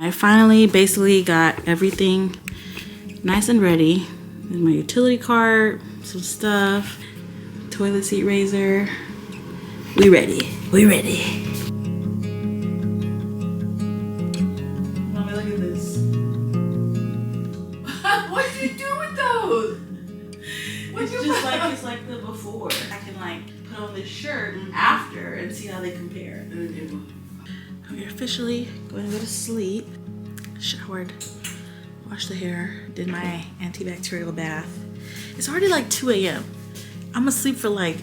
I finally basically got everything nice and ready. There's my utility cart, some stuff, toilet seat razor. We ready. We ready. Mommy, look at this. What did you do with those? It's like the before. I can like put on this shirt after and see how they compare. We're officially going to go to sleep. Showered, washed the hair, did my antibacterial bath. It's already like 2 a.m. I'm gonna sleep for like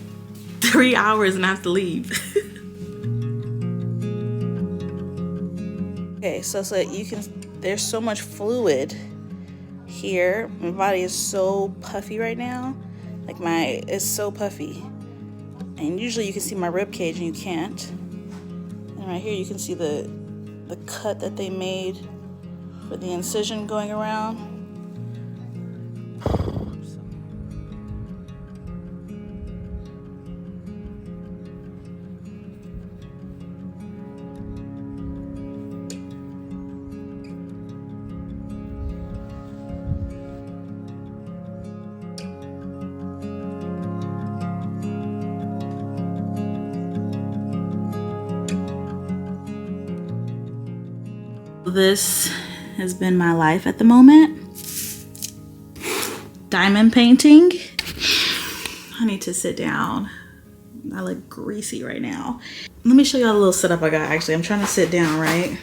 3 hours and I have to leave. Okay, so you can, there's so much fluid here. My body is so puffy right now. Like it's so puffy. And usually you can see my rib cage and you can't. And right here you can see the cut that they made for the incision going around. This has been my life at the moment. Diamond painting. I need to sit down. I look greasy right now. Let me show y'all a little setup I got. Actually, I'm trying to sit down, right?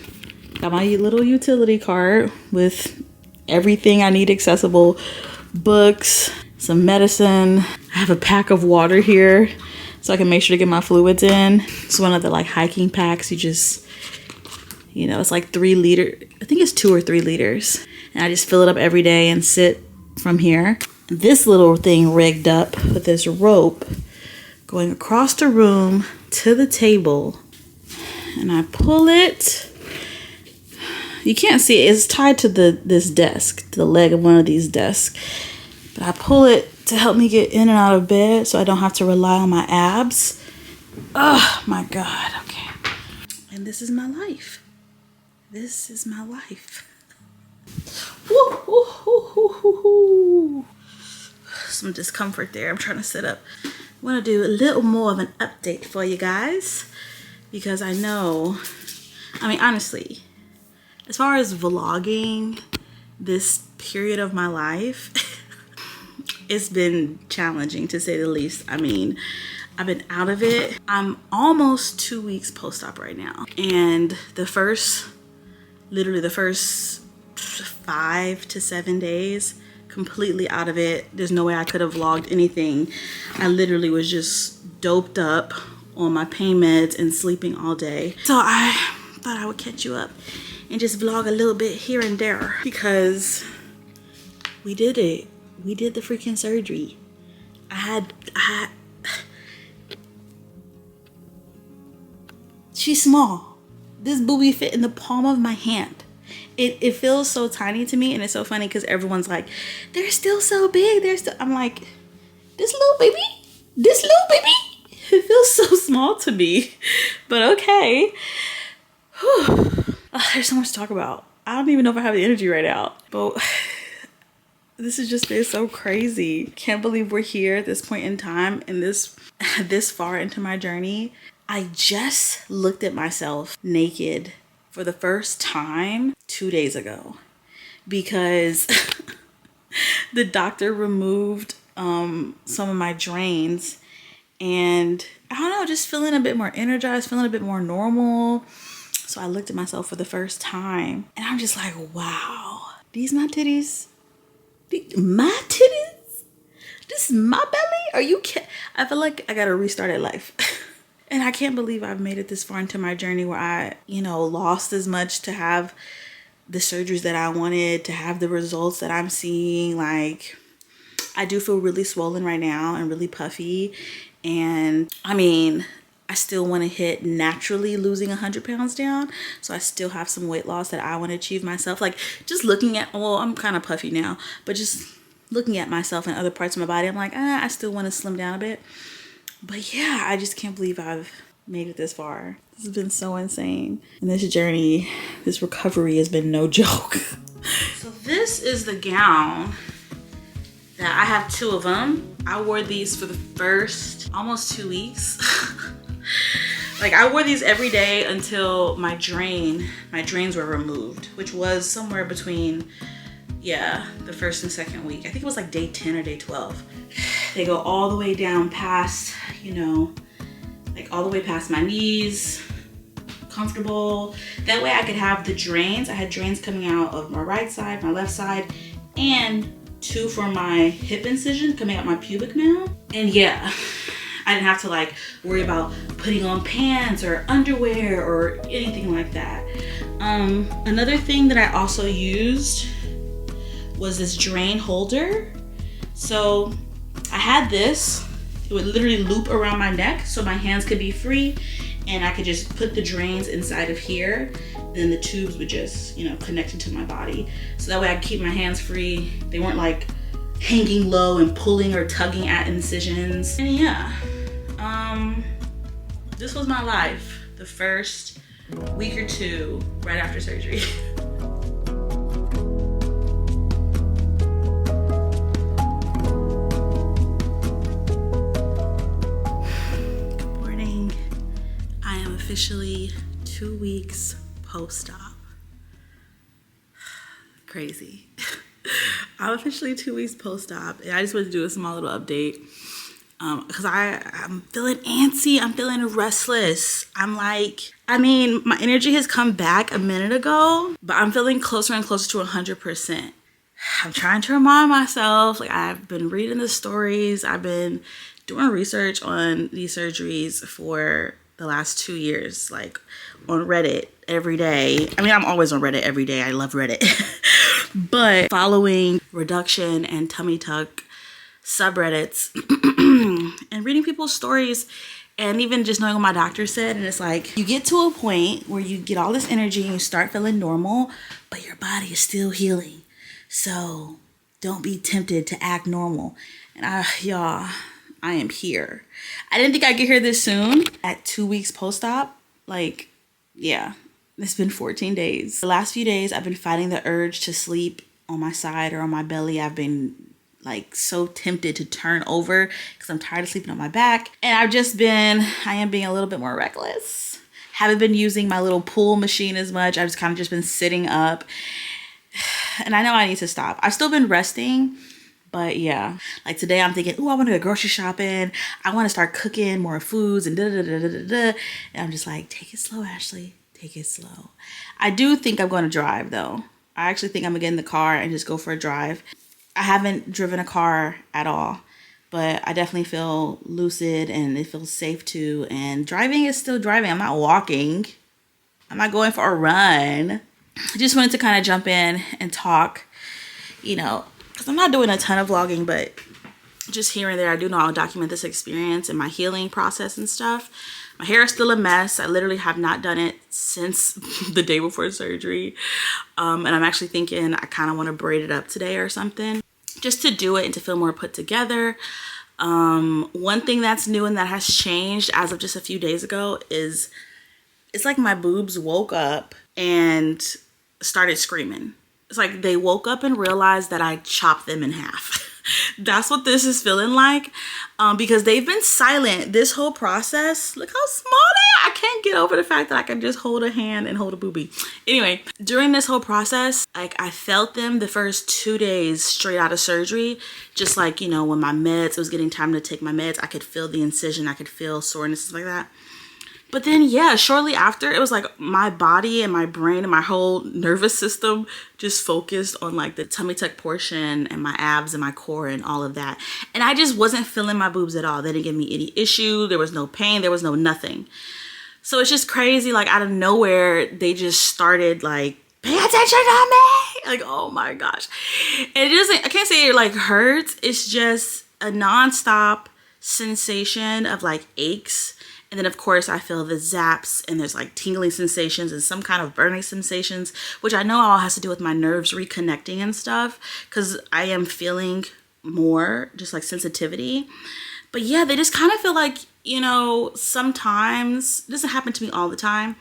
Got my little utility cart with everything I need accessible. Books, some medicine. I have a pack of water here so I can make sure to get my fluids in. It's one of the like hiking packs. You know, it's like 3 liters. I think it's 2 or 3 liters. And I just fill it up every day and sit from here. This little thing rigged up with this rope going across the room to the table. And I pull it. You can't see it. It's tied to this desk, to the leg of one of these desks. But I pull it to help me get in and out of bed so I don't have to rely on my abs. Oh my God. Okay. And this is my life. This is my life. Woo, woo, woo, woo, woo, woo. Some discomfort there. I'm trying to sit up. I want to do a little more of an update for you guys because I know, I mean, honestly, as far as vlogging this period of my life, it's been challenging to say the least. I mean, I've been out of it. I'm almost 2 weeks post-op right now. And literally the first 5 to 7 days, completely out of it. There's no way I could have vlogged anything. I literally was just doped up on my pain meds and sleeping all day. So I thought I would catch you up and just vlog a little bit here and there because we did it. We did the freaking surgery. She's small. This booby fit in the palm of my hand. It feels so tiny to me, and it's so funny because everyone's like, they're still so big. I'm like, this little baby. It feels so small to me, but okay. Whew. Oh, there's so much to talk about. I don't even know if I have the energy right now, but this has just been so crazy. Can't believe we're here at this point in time and this far into my journey. I just looked at myself naked for the first time 2 days ago because the doctor removed some of my drains, and I don't know, just feeling a bit more energized, feeling a bit more normal. So I looked at myself for the first time and I'm just like, wow, these my titties? My titties? This is my belly? Are you kidding? I feel like I gotta restart at life. And I can't believe I've made it this far into my journey where I, lost as much to have the surgeries that I wanted, to have the results that I'm seeing. Like, I do feel really swollen right now and really puffy. And I mean, I still want to hit naturally losing 100 pounds down. So I still have some weight loss that I want to achieve myself. Like, just looking at, well, I'm kind of puffy now, but just looking at myself and other parts of my body, I'm like, I still want to slim down a bit. But yeah, I just can't believe I've made it this far. This has been so insane. And this journey, this recovery has been no joke. So this is the gown that I have 2 of them. I wore these for the first almost 2 weeks. Like I wore these every day until my drains were removed, which was somewhere between, yeah, the first and second week. I think it was like day 10 or day 12. They go all the way down past, you know, like all the way past my knees, comfortable. That way I could have the drains. I had drains coming out of my right side, my left side, and 2 from my hip incision coming out my pubic mound. And yeah, I didn't have to like worry about putting on pants or underwear or anything like that. Another thing that I also used was this drain holder. So I had this, it would literally loop around my neck so my hands could be free and I could just put the drains inside of here. Then the tubes would just, you know, connect into my body. So that way I could keep my hands free. They weren't like hanging low and pulling or tugging at incisions. And yeah, this was my life the first week or 2 right after surgery. Good morning. I am officially 2 weeks post-op. Crazy. I'm officially 2 weeks post-op, and I just wanted to do a small little update because I'm feeling antsy. I'm feeling restless. I'm like, I mean, my energy has come back a minute ago, but I'm feeling closer and closer to 100%. I'm trying to remind myself, like I've been reading the stories. I've been doing research on these surgeries for the last 2 years, like on Reddit every day. I mean, I'm always on Reddit every day. I love Reddit. But following reduction and tummy tuck subreddits and reading people's stories and even just knowing what my doctor said, and it's like you get to a point where you get all this energy and you start feeling normal, but your body is still healing. So don't be tempted to act normal. And y'all, I am here. I didn't think I'd get here this soon at 2 weeks post-op. Like, yeah, it's been 14 days. The last few days, I've been fighting the urge to sleep on my side or on my belly. I've been like so tempted to turn over because I'm tired of sleeping on my back. And I am being a little bit more reckless. Haven't been using my little pull machine as much. I've just kind of just been sitting up. And I know I need to stop. I've still been resting. But yeah, like today I'm thinking, oh, I want to go grocery shopping. I want to start cooking more foods and da-da-da-da-da-da. And I'm just like, take it slow, Ashley. Take it slow. I do think I'm going to drive though. I actually think I'm going to get in the car and just go for a drive. I haven't driven a car at all, but I definitely feel lucid and it feels safe too. And driving is still driving. I'm not walking. I'm not going for a run. I just wanted to kind of jump in and talk, you know, because I'm not doing a ton of vlogging, but just here and there, I do know I'll document this experience and my healing process and stuff. My hair is still a mess. I literally have not done it since the day before surgery. And I'm actually thinking I kind of want to braid it up today or something, just to do it and to feel more put together. One thing that's new and that has changed as of just a few days ago is it's like my boobs woke up and started screaming. It's like they woke up and realized that I chopped them in half. That's what this is feeling like, because they've been silent this whole process. Look how small they are. I can't get over the fact that I can just hold a hand and hold a boobie. Anyway, during this whole process, like I felt them the first 2 days straight out of surgery. Just like, you know, when my meds, it was getting time to take my meds, I could feel the incision. I could feel soreness, stuff like that. But then, yeah, shortly after, it was like my body and my brain and my whole nervous system just focused on like the tummy tuck portion and my abs and my core and all of that. And I just wasn't feeling my boobs at all. They didn't give me any issue. There was no pain. There was no nothing. So it's just crazy. Like out of nowhere, they just started like, pay attention to me. Like, oh my gosh. And it doesn't, I can't say it like hurts. It's just a nonstop sensation of like aches. And then of course I feel the zaps and there's like tingling sensations and some kind of burning sensations, which I know all has to do with my nerves reconnecting and stuff, because I am feeling more just like sensitivity. But yeah, they just kind of feel like you know, sometimes, it doesn't happen to me all the time,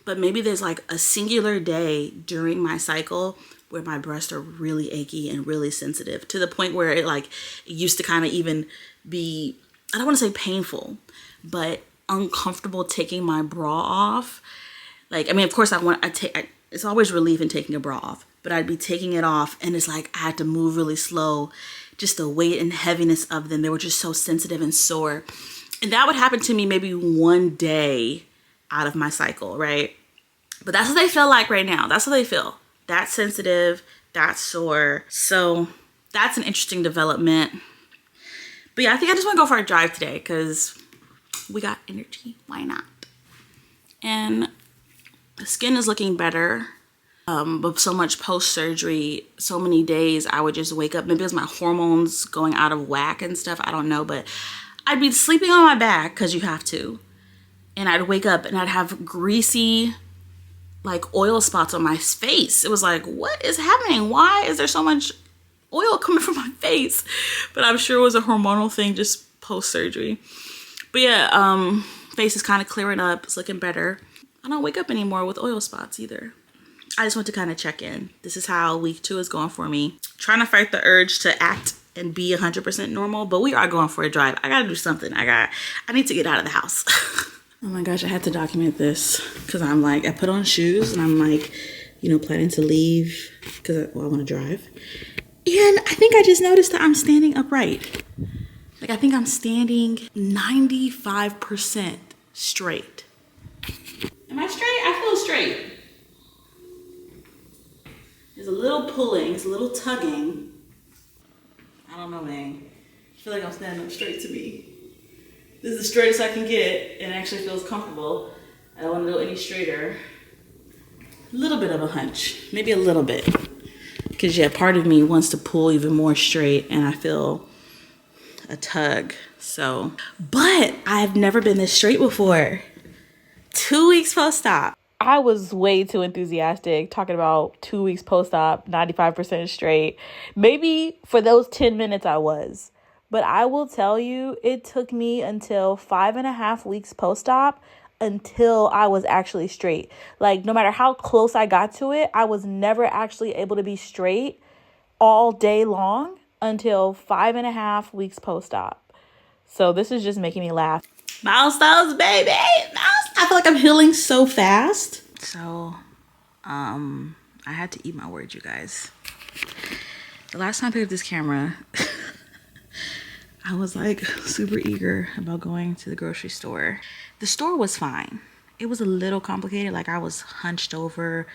but maybe there's like a singular day during my cycle where my breasts are really achy and really sensitive to the point where it used to kind of even be, I don't want to say painful, but uncomfortable taking my bra off. Like, I mean, of course it's always relief in taking a bra off, but I'd be taking it off and it's like I had to move really slow. Just the weight and heaviness of them. They were just so sensitive and sore. And that would happen to me maybe one day out of my cycle, right? But that's what they feel like right now. That's what they feel. That sensitive, that sore. So that's an interesting development. But yeah, I think I just want to go for a drive today because we got energy. Why not? And the skin is looking better. But so much post-surgery, so many days I would just wake up. Maybe it was my hormones going out of whack and stuff. I don't know. But I'd be sleeping on my back because you have to. And I'd wake up and I'd have greasy, like, oil spots on my face. It was like, what is happening? Why is there so much oil coming from my face? But I'm sure it was a hormonal thing just post-surgery. But yeah, face is kind of clearing up. It's looking better. I don't wake up anymore with oil spots either. I just want to kind of check in. This is how week 2 is going for me. Trying to fight the urge to act and be 100% normal, but we are going for a drive. I gotta do something. I need to get out of the house. Oh my gosh, I had to document this because I'm like, I put on shoes and I'm like, you know, planning to leave because I want to drive. And I think I just noticed that I'm standing upright. Like, I think I'm standing 95% straight. Am I straight? I feel straight. There's a little pulling, it's a little tugging. I don't know, man. I feel like I'm standing up straight to me. This is the straightest I can get and it actually feels comfortable. I don't want to go any straighter. A little bit of a hunch, maybe a little bit. Because yeah, part of me wants to pull even more straight and I feel a tug. So, but I've never been this straight before. 2 weeks post-op. I was way too enthusiastic talking about 2 weeks post-op, 95% straight. Maybe for those 10 minutes I was. But I will tell you, it took me until 5.5 weeks post-op until I was actually straight. Like, no matter how close I got to it, I was never actually able to be straight all day long until 5.5 weeks post-op. So this is just making me laugh. Milestones, baby! I feel like I'm healing so fast. So, I had to eat my words, you guys. The last time I picked up this camera, I was like super eager about going to the grocery store. The store was fine. It was a little complicated. Like, I was hunched over,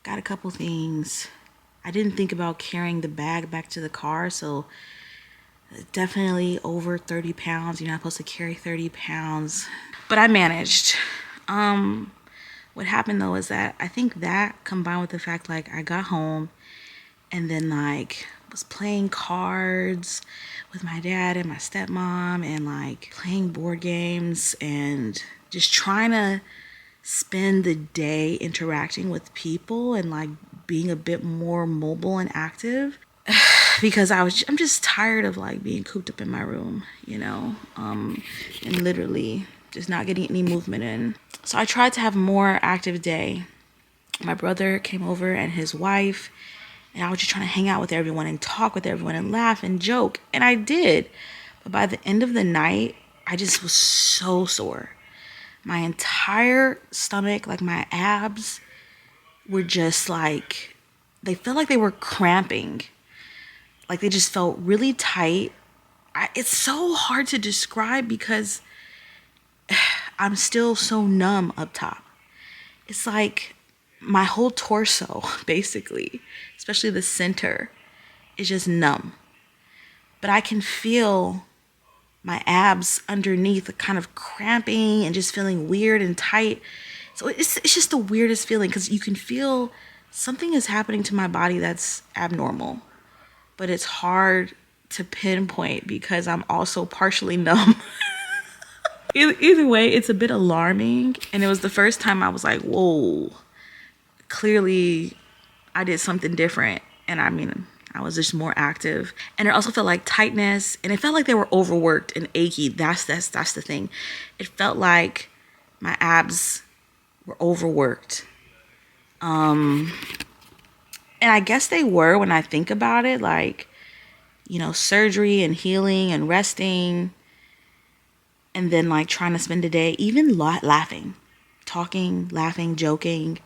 got a couple things. I didn't think about carrying the bag back to the car, so definitely over 30 pounds. You're not supposed to carry 30 pounds. But I managed. What happened though is that I think that combined with the fact like I got home and then like was playing cards with my dad and my stepmom and like playing board games and just trying to spend the day interacting with people and like being a bit more mobile and active. Because I'm just tired of like being cooped up in my room, you know, and literally just not getting any movement in. So I tried to have a more active day. My brother came over and his wife, and I was just trying to hang out with everyone and talk with everyone and laugh and joke. And I did. But by the end of the night, I just was so sore. My entire stomach, like my abs, were just like, they felt like they were cramping. Like they just felt really tight. It's so hard to describe because I'm still so numb up top. It's like my whole torso, basically, especially the center, is just numb. But I can feel my abs underneath kind of cramping and just feeling weird and tight. So it's just the weirdest feeling because you can feel something is happening to my body that's abnormal. But it's hard to pinpoint because I'm also partially numb. Either way, it's a bit alarming. And it was the first time I was like, whoa, clearly I did something different. And I mean, I was just more active. And it also felt like tightness, and it felt like they were overworked and achy. That's the thing. It felt like my abs were overworked. And I guess they were when I think about it, like, you know, surgery and healing and resting, and then like trying to spend a day even laughing, talking, laughing, joking.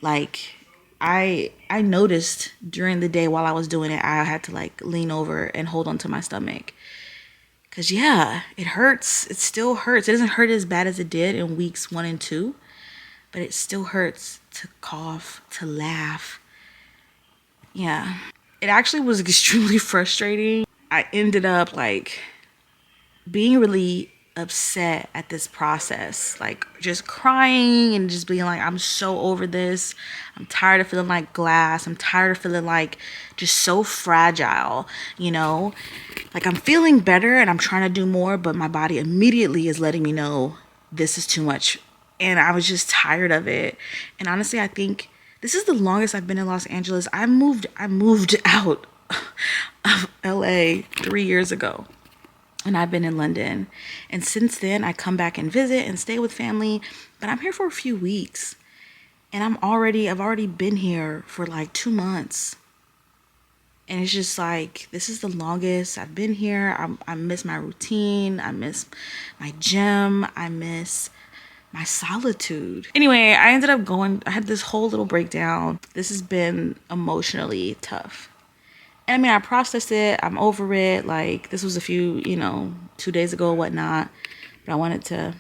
Like I noticed during the day while I was doing it, I had to like lean over and hold onto my stomach. Cause yeah, it hurts. It still hurts. It doesn't hurt as bad as it did in weeks 1 and 2, but it still hurts to cough, to laugh. Yeah, it actually was extremely frustrating. I ended up like being really upset at this process, like just crying and just being like, I'm so over this. I'm tired of feeling like glass. I'm tired of feeling like just so fragile, you know, like I'm feeling better and I'm trying to do more, but my body immediately is letting me know this is too much. And I was just tired of it. And honestly, I think this is the longest I've been in Los Angeles. I moved out of LA 3 years ago. And I've been in London. And since then, I come back and visit and stay with family. But I'm here for a few weeks. And I've already been here for like 2 months. And it's just like, this is the longest I've been here. I miss my routine. I miss my gym. I miss my solitude. Anyway, I had this whole little breakdown. This has been emotionally tough. I mean, I processed it. I'm over it. Like, this was a few, 2 days ago, whatnot. But I wanted to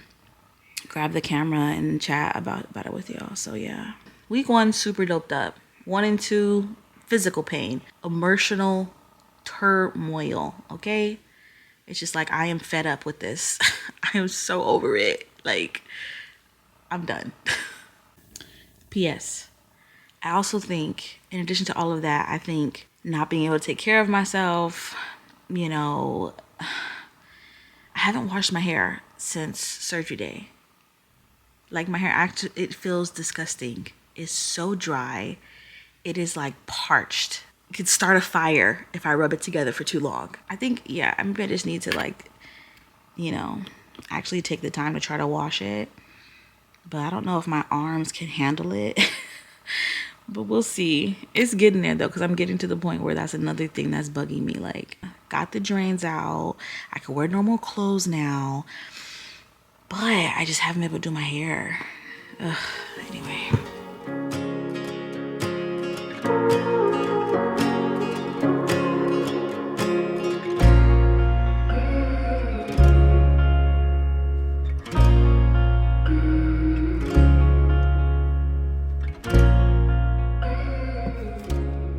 grab the camera and chat about it with y'all. So, yeah. Week 1, super doped up. 1 and 2, physical pain. Emotional turmoil, okay? It's just like, I am fed up with this. I am so over it. Like, I'm done. P.S. I also think, in addition to all of that, I think not being able to take care of myself, I haven't washed my hair since surgery day. Like, my hair it feels disgusting. It's so dry. It is like parched. It could start a fire if I rub it together for too long. I think, I just need to actually take the time to try to wash it. But I don't know if my arms can handle it. But we'll see. It's getting there, though, because I'm getting to the point where that's another thing that's bugging me. Like, got the drains out. I can wear normal clothes now. But I just haven't been able to do my hair. Ugh, anyway.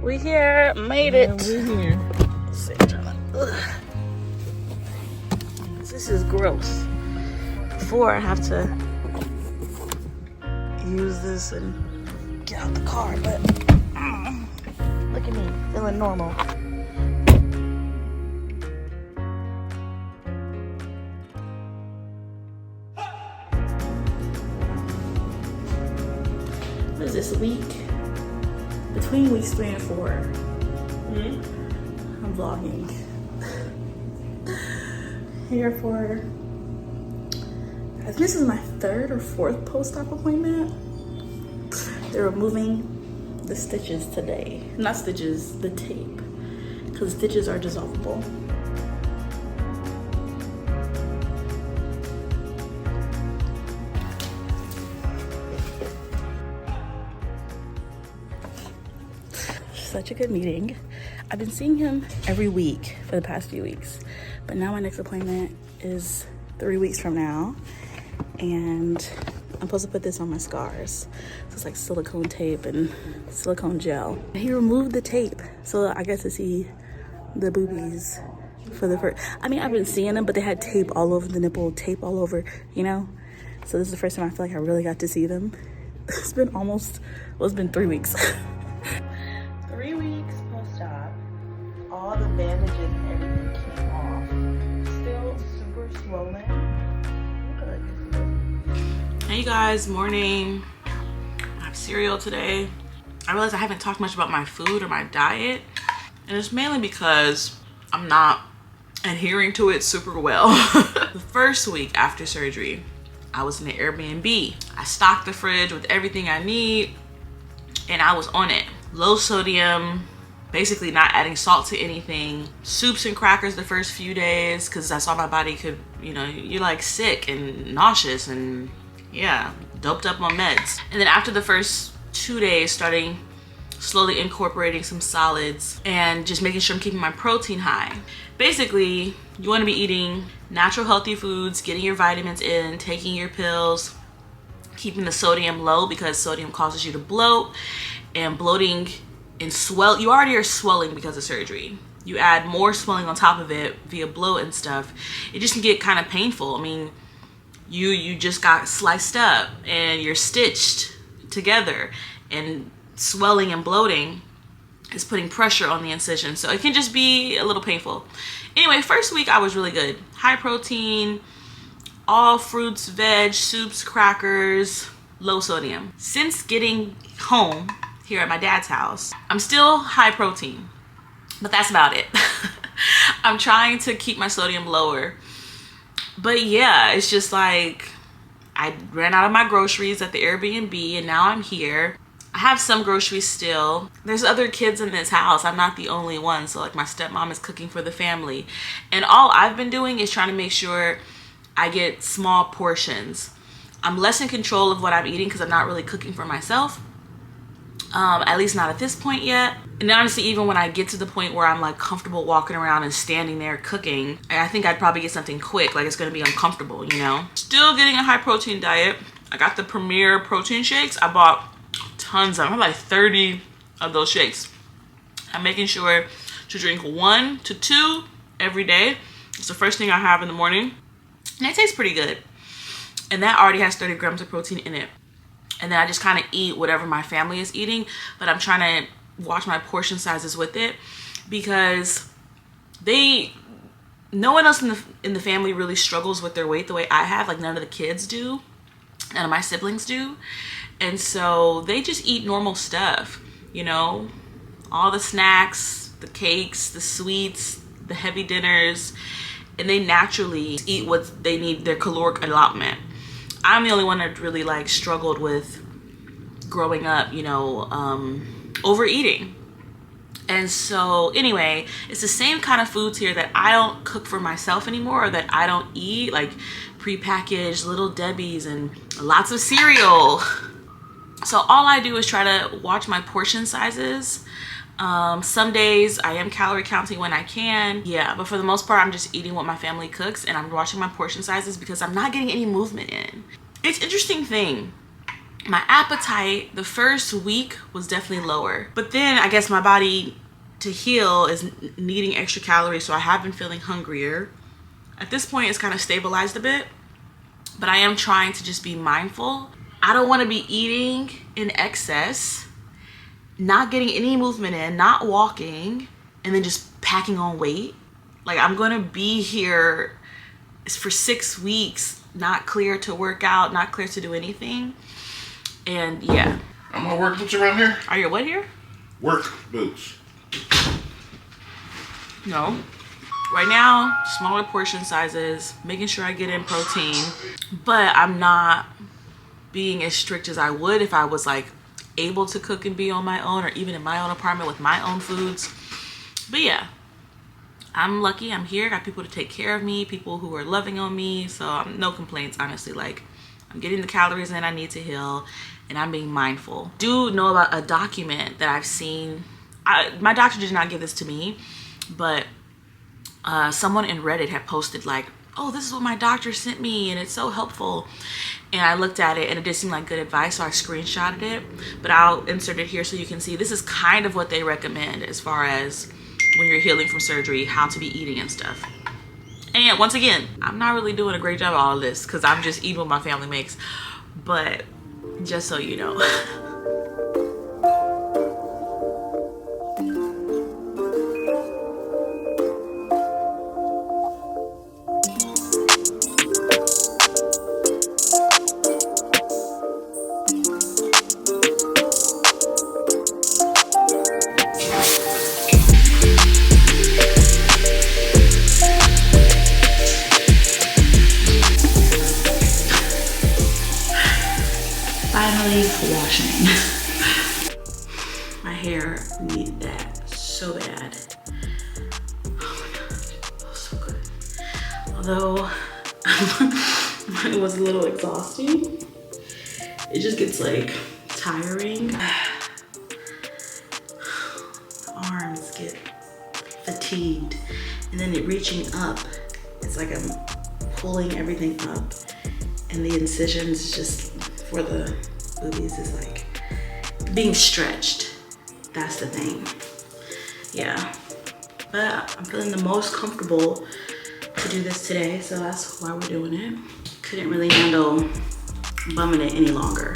We here, made it. Yeah, we're here. This is gross. Before I have to use this and get out the car, but look at me, feeling normal. What is this, week? Between weeks 3 and 4, I'm vlogging. Here for, I think this is my 3rd or 4th post-op appointment. They're removing the stitches today. Not stitches, the tape. Because stitches are dissolvable. Such a good meeting. I've been seeing him every week for the past few weeks, but now my next appointment is 3 weeks from now, and I'm supposed to put this on my scars. So it's like silicone tape and silicone gel. He removed the tape, so I got to see the boobies for the first. I mean, I've been seeing them, but they had tape all over the nipple, tape all over, So this is the first time I feel like I really got to see them. It's been it's been 3 weeks. 3 weeks post-op, all the bandages and everything came off. Still super swollen. Good. Hey you guys, morning. I have cereal today. I realized I haven't talked much about my food or my diet. And it's mainly because I'm not adhering to it super well. The first week after surgery, I was in an Airbnb. I stocked the fridge with everything I need and I was on it. Low sodium, basically not adding salt to anything. Soups and crackers the first few days because that's all my body could, you know, you're like sick and nauseous and yeah, doped up on meds. And then after the first 2 days, starting slowly incorporating some solids and just making sure I'm keeping my protein high. Basically, you want to be eating natural healthy foods, getting your vitamins in, taking your pills, keeping the sodium low because sodium causes you to bloat, and bloating and swell. You already are swelling because of surgery. You add more swelling on top of it via bloat and stuff. It just can get kind of painful. I mean, you just got sliced up and you're stitched together, and swelling and bloating is putting pressure on the incision, so it can just be a little painful. Anyway, first week I was really good. High protein, all fruits, veg, soups, crackers, low sodium. Since getting home here at my dad's house, I'm still high protein, but that's about it. I'm trying to keep my sodium lower. But yeah, it's just like I ran out of my groceries at the Airbnb and now I'm here. I have some groceries still. There's other kids in this house. I'm not the only one. So like my stepmom is cooking for the family. And all I've been doing is trying to make sure I get small portions. I'm less in control of what I'm eating because I'm not really cooking for myself. At least not at this point yet. And honestly, even when I get to the point where I'm like comfortable walking around and standing there cooking, I think I'd probably get something quick. Like it's gonna be uncomfortable, you know? Still getting a high protein diet. I got the Premier protein shakes. I bought tons of them. I have like 30 of those shakes. I'm making sure to drink 1 to 2 every day. It's the first thing I have in the morning. And it tastes pretty good. And that already has 30 grams of protein in it. And then I just kind of eat whatever my family is eating, but I'm trying to watch my portion sizes with it because no one else in the family really struggles with their weight the way I have. Like none of the kids do, none of my siblings do. And so they just eat normal stuff, you know, all the snacks, the cakes, the sweets, the heavy dinners, and they naturally eat what they need, their caloric allotment. I'm the only one that really like struggled with growing up, you know, overeating. And so anyway, it's the same kind of foods here that I don't cook for myself anymore, or that I don't eat, like prepackaged Little Debbie's and lots of cereal. So all I do is try to watch my portion sizes. Some days I am calorie counting when I can. Yeah, but for the most part, I'm just eating what my family cooks and I'm watching my portion sizes because I'm not getting any movement in. It's an interesting thing. My appetite the first week was definitely lower, but then I guess my body to heal is needing extra calories, so I have been feeling hungrier. At this point, it's kind of stabilized a bit, but I am trying to just be mindful. I don't want to be eating in excess, not getting any movement in, not walking, and then just packing on weight. Like I'm going to be here for 6 weeks, not clear to work out, not clear to do anything. And yeah. I'm gonna work boots around here. Are your what here? Work boots. No. Right now, smaller portion sizes, making sure I get in protein, but I'm not being as strict as I would if I was like able to cook and be on my own, or even in my own apartment with my own foods. But yeah, I'm lucky. I'm here. Got people to take care of me, people who are loving on me. So no complaints, honestly. Like I'm getting the calories in I need to heal, and I'm being mindful. Do know about a document that I've seen. My doctor did not give this to me, but someone in Reddit had posted like, oh, this is what my doctor sent me and it's so helpful. And I looked at it and it did seem like good advice, so I screenshotted it, but I'll insert it here so you can see. This is kind of what they recommend as far as when you're healing from surgery, how to be eating and stuff. And yeah, once again, I'm not really doing a great job of all of this because I'm just eating what my family makes, but just so you know. chain. My hair needed that so bad. Oh my gosh, it feels so good. Although it was a little exhausting. It just gets like tiring. Arms get fatigued, and then it reaching up, it's like I'm pulling everything up, and the incisions just for the boobies is like being stretched. That's the thing. Yeah, but I'm feeling the most comfortable to do this today, so that's why we're doing it. Couldn't really handle bumming it any longer.